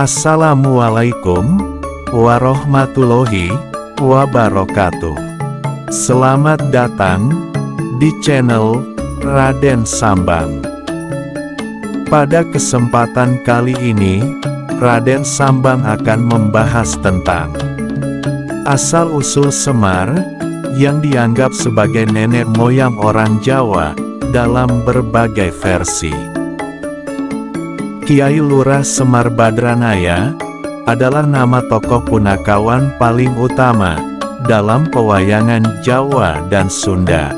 Assalamualaikum warahmatullahi wabarakatuh. Selamat datang di channel Raden Sambang. Pada kesempatan kali ini, Raden Sambang akan membahas tentang asal-usul Semar yang dianggap sebagai nenek moyang orang Jawa dalam berbagai versi. Kiai Lurah Semar Badranaya adalah nama tokoh punakawan paling utama dalam pewayangan Jawa dan Sunda.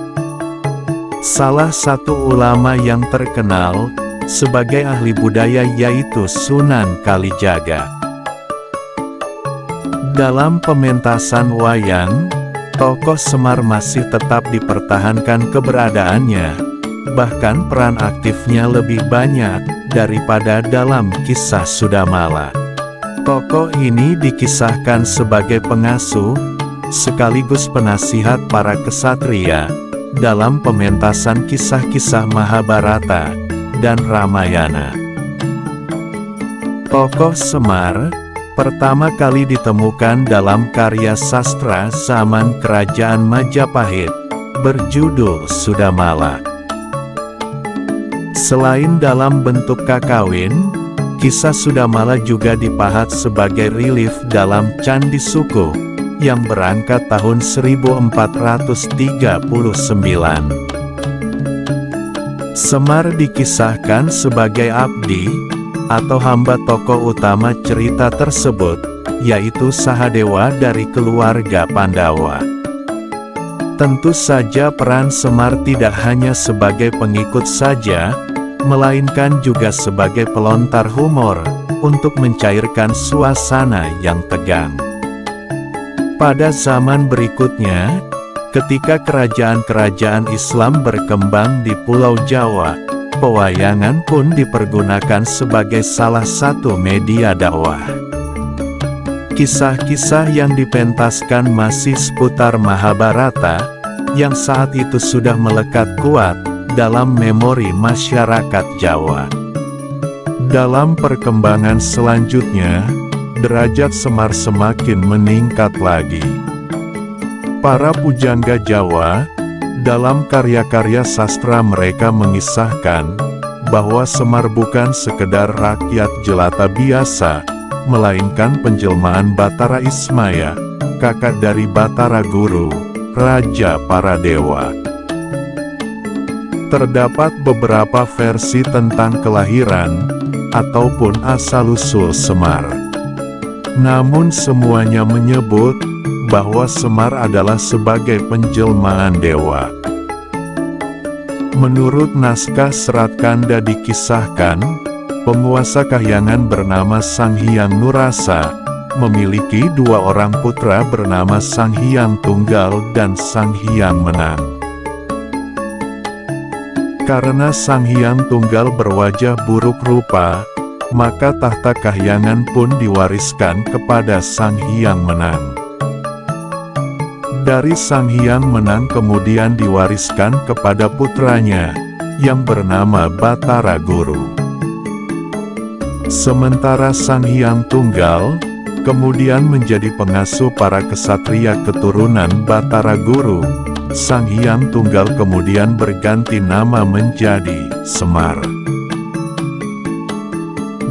Salah satu ulama yang terkenal sebagai ahli budaya yaitu Sunan Kalijaga. Dalam pementasan wayang, tokoh Semar masih tetap dipertahankan keberadaannya, bahkan peran aktifnya lebih banyak daripada dalam kisah Sudamala. Tokoh ini dikisahkan sebagai pengasuh, sekaligus penasihat para kesatria, dalam pementasan kisah-kisah Mahabharata dan Ramayana. Tokoh Semar pertama kali ditemukan dalam karya sastra zaman Kerajaan Majapahit, berjudul Sudamala. Selain dalam bentuk kakawin, kisah Sudamala juga dipahat sebagai relief dalam Candi Suko, yang berangkat tahun 1439. Semar dikisahkan sebagai abdi, atau hamba tokoh utama cerita tersebut, yaitu Sahadewa dari keluarga Pandawa. Tentu saja peran Semar tidak hanya sebagai pengikut saja, melainkan juga sebagai pelontar humor, untuk mencairkan suasana yang tegang. Pada zaman berikutnya, ketika kerajaan-kerajaan Islam berkembang di Pulau Jawa, pewayangan pun dipergunakan sebagai salah satu media dakwah. Kisah-kisah yang dipentaskan masih seputar Mahabharata, yang saat itu sudah melekat kuat dalam memori masyarakat Jawa. Dalam perkembangan selanjutnya, derajat Semar semakin meningkat lagi. Para pujangga Jawa, dalam karya-karya sastra mereka mengisahkan bahwa Semar bukan sekedar rakyat jelata biasa, melainkan penjelmaan Batara Ismaya, kakak dari Batara Guru, raja para dewa. Terdapat beberapa versi tentang kelahiran ataupun asal-usul Semar. Namun semuanya menyebut bahwa Semar adalah sebagai penjelmaan dewa. Menurut naskah Serat Kanda dikisahkan, penguasa kahyangan bernama Sang Hyang Nurasa memiliki dua orang putra bernama Sang Hyang Tunggal dan Sang Hyang Menang. Karena Sang Hyang Tunggal berwajah buruk rupa, maka tahta kahyangan pun diwariskan kepada Sang Hyang Menang. Dari Sang Hyang Menang kemudian diwariskan kepada putranya, yang bernama Batara Guru. Sementara Sang Hyang Tunggal kemudian menjadi pengasuh para kesatria keturunan Batara Guru, Sang Hyang Tunggal kemudian berganti nama menjadi Semar.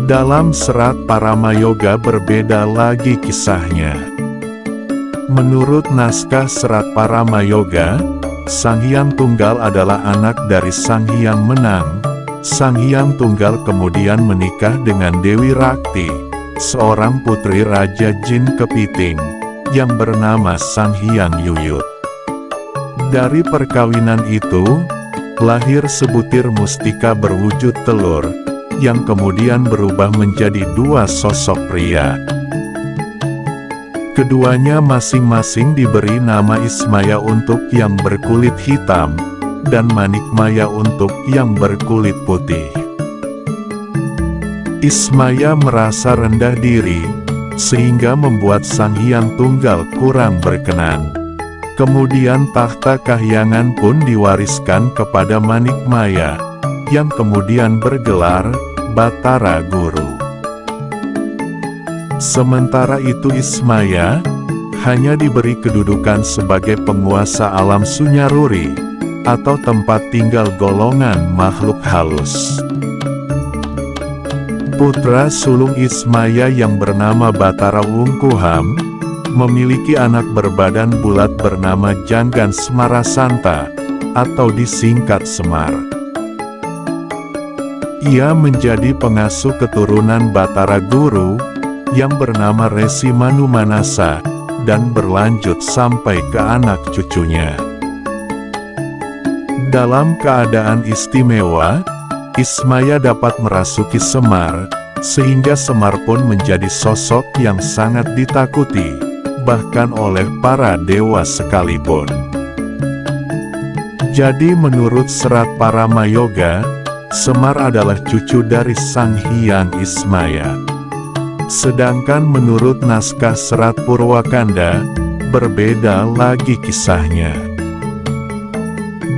Dalam Serat Paramayoga berbeda lagi kisahnya. Menurut naskah Serat Paramayoga, Sang Hyang Tunggal adalah anak dari Sang Hyang Menang. Sang Hyang Tunggal kemudian menikah dengan Dewi Rakti, seorang putri Raja Jin Kepiting, yang bernama Sang Hyang Yuyut. Dari perkawinan itu, lahir sebutir mustika berwujud telur, yang kemudian berubah menjadi dua sosok pria. Keduanya masing-masing diberi nama Ismaya untuk yang berkulit hitam, dan Manikmaya untuk yang berkulit putih. Ismaya merasa rendah diri, sehingga membuat Sang Hyang Tunggal kurang berkenan. Kemudian tahta kahyangan pun diwariskan kepada Manikmaya, yang kemudian bergelar Batara Guru. Sementara itu Ismaya hanya diberi kedudukan sebagai penguasa alam Sunyaruri, atau tempat tinggal golongan makhluk halus. Putra sulung Ismaya yang bernama Batara Wungkuham, memiliki anak berbadan bulat bernama Janggan Semarasanta, atau disingkat Semar. Ia menjadi pengasuh keturunan Batara Guru, yang bernama Resi Manumanasa, dan berlanjut sampai ke anak cucunya. Dalam keadaan istimewa, Ismaya dapat merasuki Semar, sehingga Semar pun menjadi sosok yang sangat ditakuti, bahkan oleh para dewa sekalipun. Jadi menurut Serat Paramayoga, Semar adalah cucu dari Sang Hyang Ismaya. Sedangkan menurut naskah Serat Purwakanda, berbeda lagi kisahnya.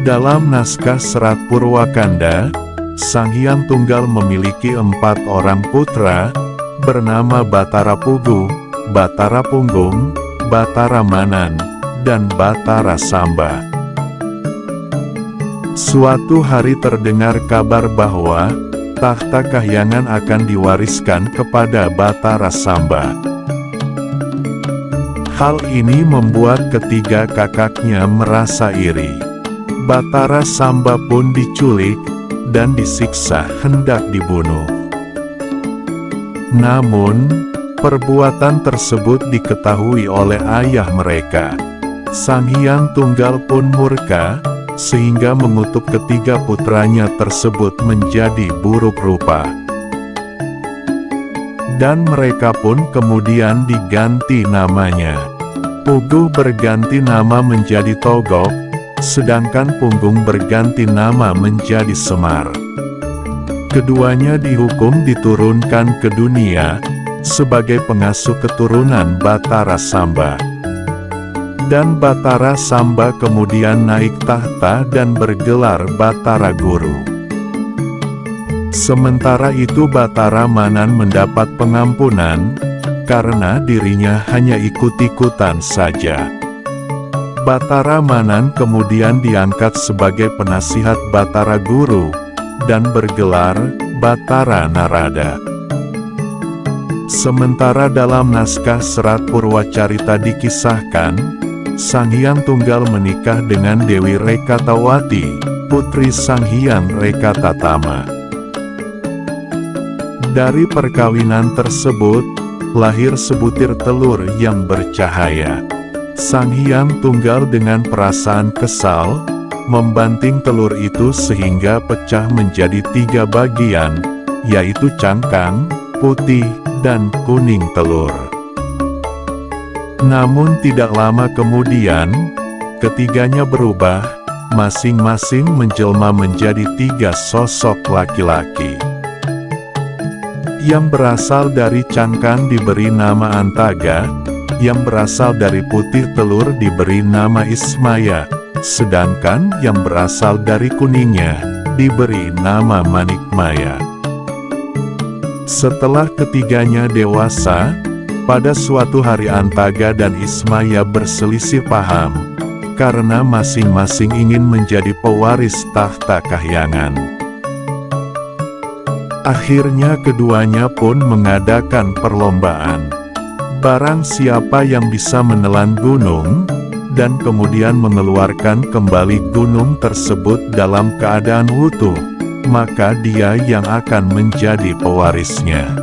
Dalam naskah Serat Purwakanda, Sang Hyang Tunggal memiliki 4 orang putra, bernama Batara Pugu, Batara Punggung, Batara Manan, dan Batara Samba. Suatu hari terdengar kabar bahwa tahta kahyangan akan diwariskan kepada Batara Samba. Hal ini membuat ketiga kakaknya merasa iri. Batara Samba pun diculik dan disiksa hendak dibunuh. Namun, perbuatan tersebut diketahui oleh ayah mereka. Sang Hyang Tunggal pun murka, sehingga mengutuk ketiga putranya tersebut menjadi buruk rupa. Dan mereka pun kemudian diganti namanya. Puguh berganti nama menjadi Togok, sedangkan Punggung berganti nama menjadi Semar. Keduanya dihukum diturunkan ke dunia sebagai pengasuh keturunan Batara Samba. Dan Batara Samba kemudian naik tahta dan bergelar Batara Guru. Sementara itu Batara Manan mendapat pengampunan, karena dirinya hanya ikut-ikutan saja. Batara Manan kemudian diangkat sebagai penasihat Batara Guru, dan bergelar Batara Narada. Sementara dalam naskah Serat Purwacarita dikisahkan, Sang Hyang Tunggal menikah dengan Dewi Rekatawati, putri Sang Hyang Rekatatama. Dari perkawinan tersebut, lahir sebutir telur yang bercahaya. Sang Hyang Tunggal dengan perasaan kesal, membanting telur itu sehingga pecah menjadi 3 bagian, yaitu cangkang, putih, dan kuning telur. Namun tidak lama kemudian, ketiganya berubah, masing-masing menjelma menjadi 3 sosok laki-laki. Yang berasal dari cangkang diberi nama Antaga, yang berasal dari putih telur diberi nama Ismaya, sedangkan yang berasal dari kuningnya diberi nama Manikmaya. Setelah ketiganya dewasa, pada suatu hari Antaga dan Ismaya berselisih paham, karena masing-masing ingin menjadi pewaris tahta kahyangan. Akhirnya keduanya pun mengadakan perlombaan. Barang siapa yang bisa menelan gunung, dan kemudian mengeluarkan kembali gunung tersebut dalam keadaan utuh, maka dia yang akan menjadi pewarisnya.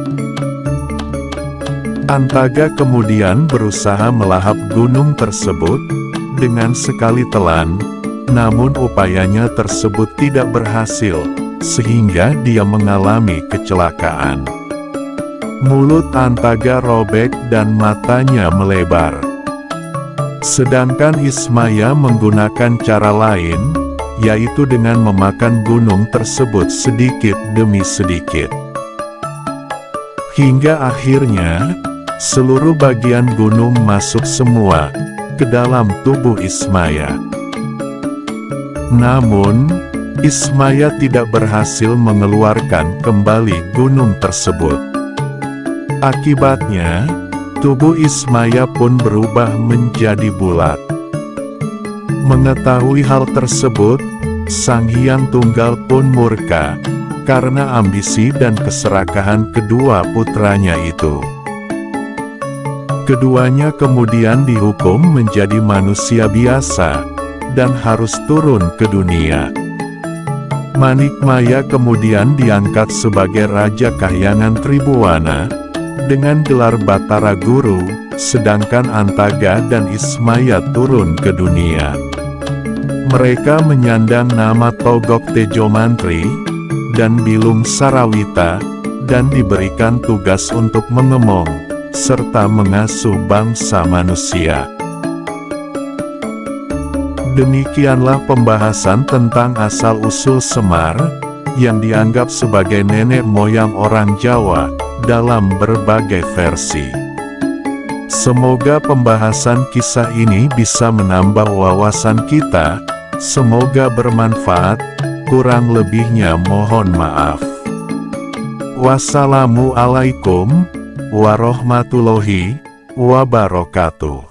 Antaga kemudian berusaha melahap gunung tersebut, dengan sekali telan, namun upayanya tersebut tidak berhasil, sehingga dia mengalami kecelakaan. Mulut Antaga robek dan matanya melebar. Sedangkan Ismaya menggunakan cara lain, yaitu dengan memakan gunung tersebut sedikit demi sedikit. Hingga akhirnya, seluruh bagian gunung masuk semua ke dalam tubuh Ismaya. Namun, Ismaya tidak berhasil mengeluarkan kembali gunung tersebut. Akibatnya, tubuh Ismaya pun berubah menjadi bulat. Mengetahui hal tersebut, Sang Hyang Tunggal pun murka, karena ambisi dan keserakahan kedua putranya itu. Keduanya kemudian dihukum menjadi manusia biasa, dan harus turun ke dunia. Manikmaya kemudian diangkat sebagai Raja Kahyangan Tribhuwana, dengan gelar Batara Guru, sedangkan Antaga dan Ismaya turun ke dunia. Mereka menyandang nama Togok Tejo Mantri, dan Bilung Sarawita, dan diberikan tugas untuk mengemong, serta mengasuh bangsa manusia. Demikianlah pembahasan tentang asal-usul Semar, yang dianggap sebagai nenek moyang orang Jawa, dalam berbagai versi. Semoga pembahasan kisah ini bisa menambah wawasan kita, semoga bermanfaat, kurang lebihnya mohon maaf. Wassalamualaikum warahmatullahi wabarakatuh.